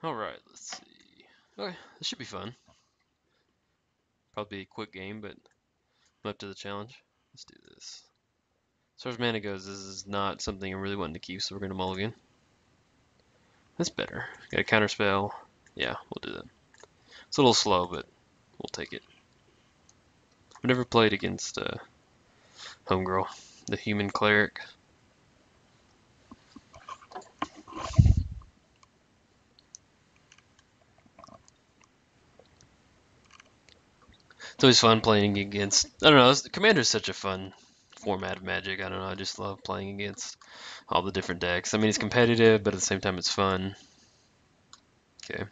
Alright, let's see. Okay, this should be fun. Probably a quick game, but I'm up to the challenge. Let's do this. As far as mana goes, this is not something I'm really wanting to keep, so we're going to mulligan. That's better. Got a counter spell. Yeah, we'll do that. It's a little slow, but we'll take it. I've never played against Homegirl, the human cleric. It's always fun playing against. I don't know. Commander is such a fun format of Magic. I don't know. I just love playing against all the different decks. I mean, it's competitive, but at the same time, it's fun. Okay,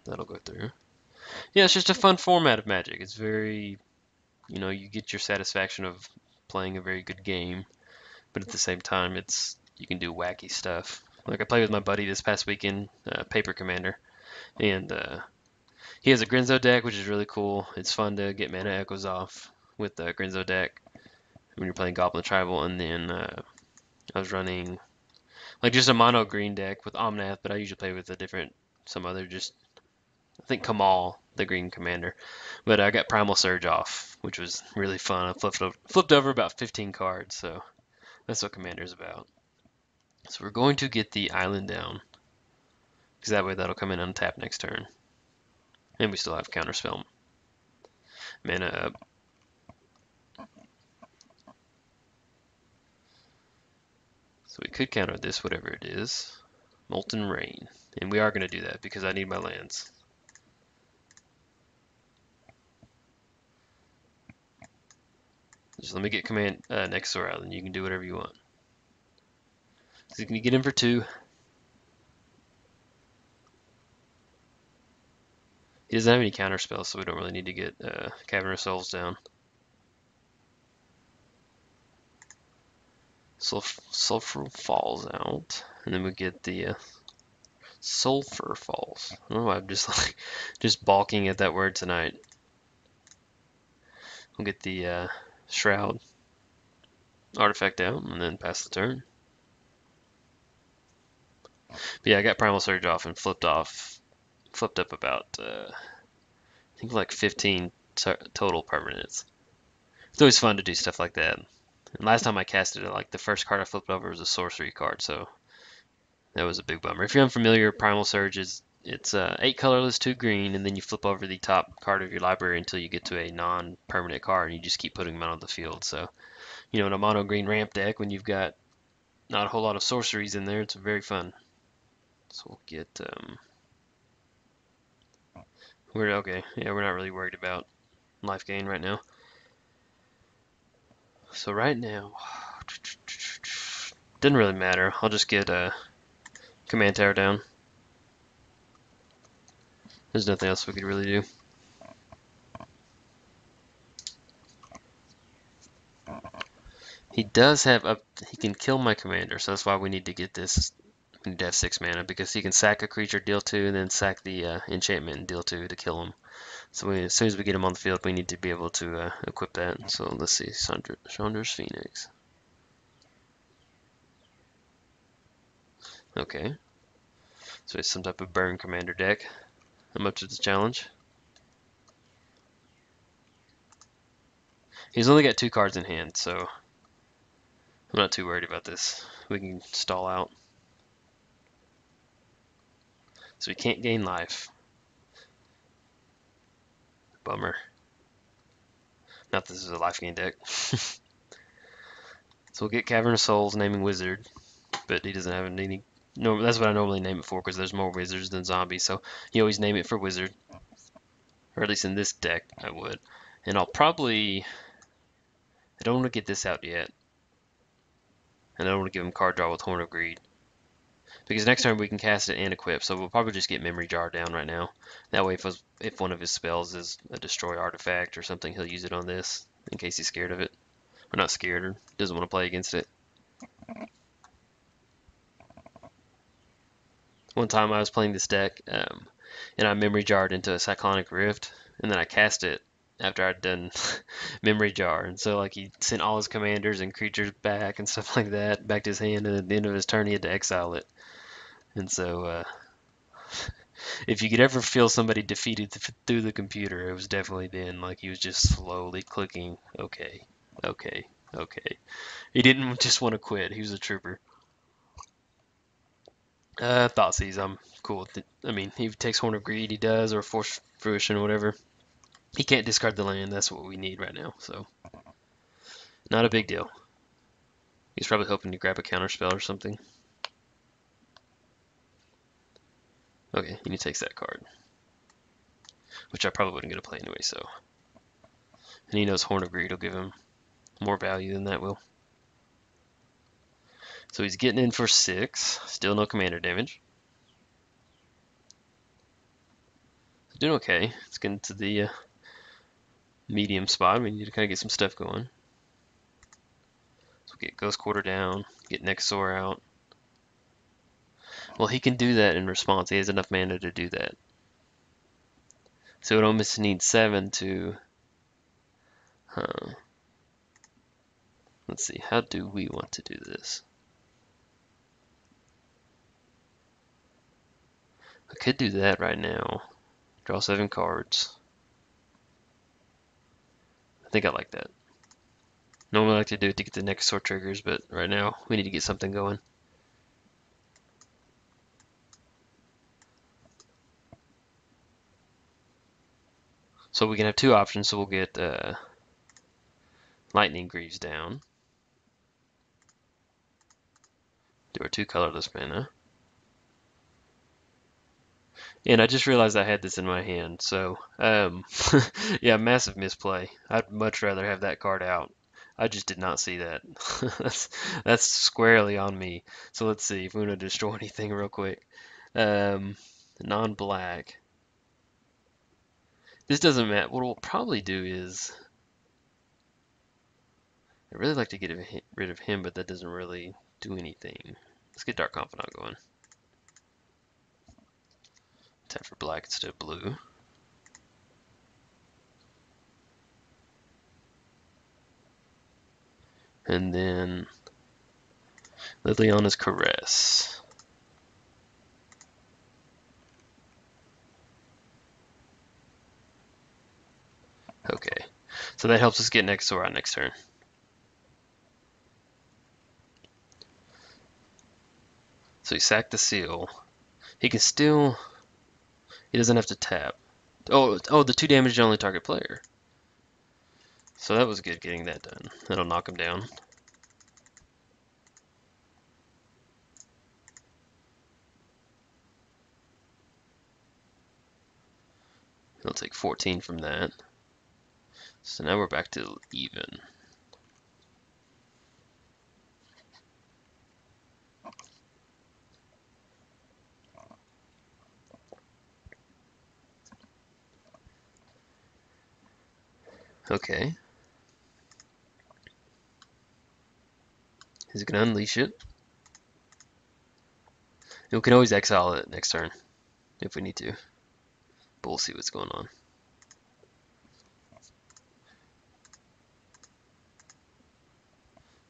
that'll go through. Yeah, it's just a fun format of Magic. It's very, you get your satisfaction of playing a very good game, but at the same time, you can do wacky stuff. Like I played with my buddy this past weekend, Paper Commander, and he has a Grinzo deck, which is really cool. It's fun to get mana echoes off with the Grinzo deck when you're playing Goblin Tribal, and then I was running like just a mono green deck with Omnath, but I usually play with some other just I think Kamal, the green commander. But I got Primal Surge off, which was really fun. I flipped over about 15 cards, so that's what Commander's about. So we're going to get the island down, because that way that'll come in untap next turn. And we still have Counterspell mana up. So we could counter this, whatever it is. Molten Rain. And we are going to do that because I need my lands. Just let me get Nekusar out, and you can do whatever you want. So you can get in for 2. He doesn't have any counter spells, so we don't really need to get Cavern of Souls down. Sulfur falls out, and then we get the Sulfur falls. I don't know why I'm just balking at that word tonight. We'll get the Shroud artifact out, and then pass the turn. But yeah, I got Primal Surge off and flipped up about I think like 15 total permanents. It's always fun to do stuff like that. And last time I casted it, like the first card I flipped over was a sorcery card, so that was a big bummer. If you're unfamiliar, Primal Surge it's 8 colorless, 2 green, and then you flip over the top card of your library until you get to a non-permanent card, and you just keep putting them out on the field. So, in a mono green ramp deck, when you've got not a whole lot of sorceries in there, it's very fun. So we'll get we're okay. Yeah, we're not really worried about life gain right now. So right now, doesn't really matter. I'll just get a command tower down. There's nothing else we could really do. He does have he can kill my commander, so that's why we need to get this. We need to have 6 mana because he can sack a creature, deal 2, and then sack the enchantment and deal 2 to kill him. So as soon as we get him on the field, we need to be able to equip that. So let's see, Chandra's Phoenix. Okay. So it's some type of burn commander deck. I'm up to the challenge. He's only got 2 cards in hand, so I'm not too worried about this. We can stall out. So we can't gain life. Bummer. Not this is a life gain deck. So we'll get Cavern of Souls, naming Wizard, but he doesn't have any. No, that's what I normally name it for because there's more wizards than zombies. So you always name it for Wizard, or at least in this deck I would. And I don't want to get this out yet, and I don't want to give him card draw with Horn of Greed because next turn we can cast it and equip. So we'll probably just get Memory Jar down right now. That way, if one of his spells is a destroy artifact or something, he'll use it on this in case he's scared of it. Or not scared, or doesn't want to play against it. One time I was playing this deck, and I memory jarred into a Cyclonic Rift, and then I cast it after I'd done memory jar. And so like he sent all his commanders and creatures back and stuff like that back to his hand, and at the end of his turn he had to exile it. And so If you could ever feel somebody defeated through the computer, it was definitely then. Like he was just slowly clicking. Okay, okay, okay. He didn't just want to quit. He was a trooper. Thoughtseize, I'm cool with it. I mean, he takes Horn of Greed, he does, or Force Fruition or whatever. He can't discard the land. That's what we need right now. So, not a big deal. He's probably hoping to grab a counterspell or something. Okay, and he takes that card, which I probably wasn't going to play anyway, so. And he knows Horn of Greed will give him more value than that will. So he's getting in for 6. Still no commander damage. Doing okay. It's getting to the medium spot. We need to kind of get some stuff going. So get Ghost Quarter down, get Nekusar out. Well, he can do that in response. He has enough mana to do that. So it almost needs 7 to... Let's see, how do we want to do this? I could do that right now. Draw 7 cards. I think I like that. Normally I like to do it to get the Nekusar triggers, but right now we need to get something going. So we can have 2 options. So we'll get Lightning Greaves down. Do our 2 colorless mana. And I just realized I had this in my hand, so yeah, massive misplay. I'd much rather have that card out. I just did not see that. that's squarely on me. So let's see if we want to destroy anything real quick. Non-black. This doesn't matter. What we'll probably do is I'd really like to get rid of him, but that doesn't really do anything. Let's get Dark Confidant going. Tap for black instead of blue. And then Liliana's Caress. Okay, so that helps us get Nekusar out next turn. So he sacked the seal. He can still... He doesn't have to tap. Oh, the 2 damage to only target player. So that was good getting that done. That'll knock him down. He'll take 14 from that. So now we're back to even. Okay. He's going to unleash it. We can always exile it next turn if we need to. But we'll see what's going on.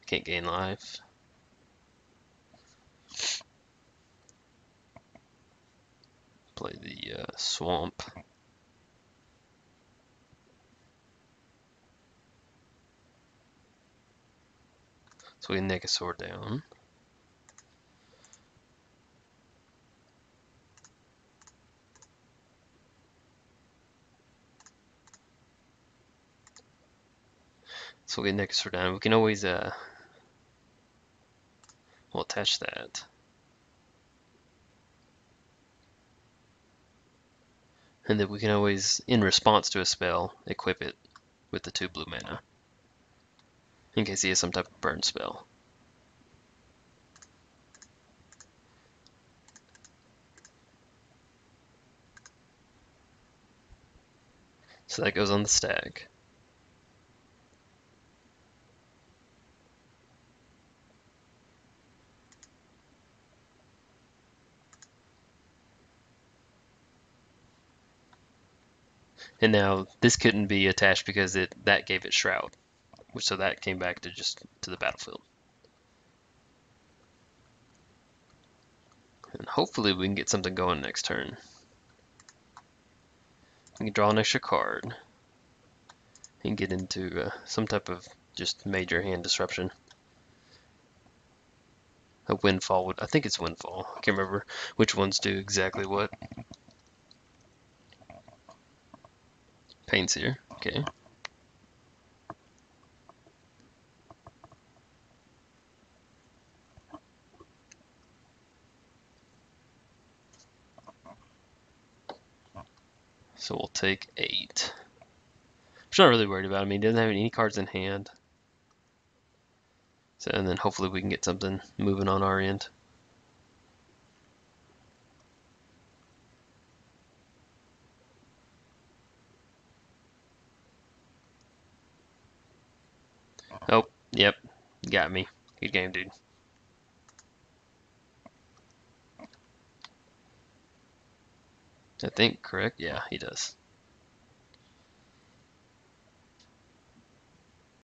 Can't gain life. Play the swamp. So we Nekusar down. So we get Nekusar down. We can always we'll attach that. And then we can always, in response to a spell, equip it with the 2 blue mana. In case he has some type of burn spell. So that goes on the stack. And now this couldn't be attached because that gave it Shroud. So that came back to the battlefield. And hopefully we can get something going next turn. We can draw an extra card and get into some type of just major hand disruption. A windfall would, I think it's windfall. I can't remember which ones do exactly what. Pain's here, okay. So we'll take 8. I'm not really worried about him. He doesn't have any cards in hand. So, and then hopefully we can get something moving on our end. Oh, yep. Got me. Good game, dude. I think, correct? Yeah, he does.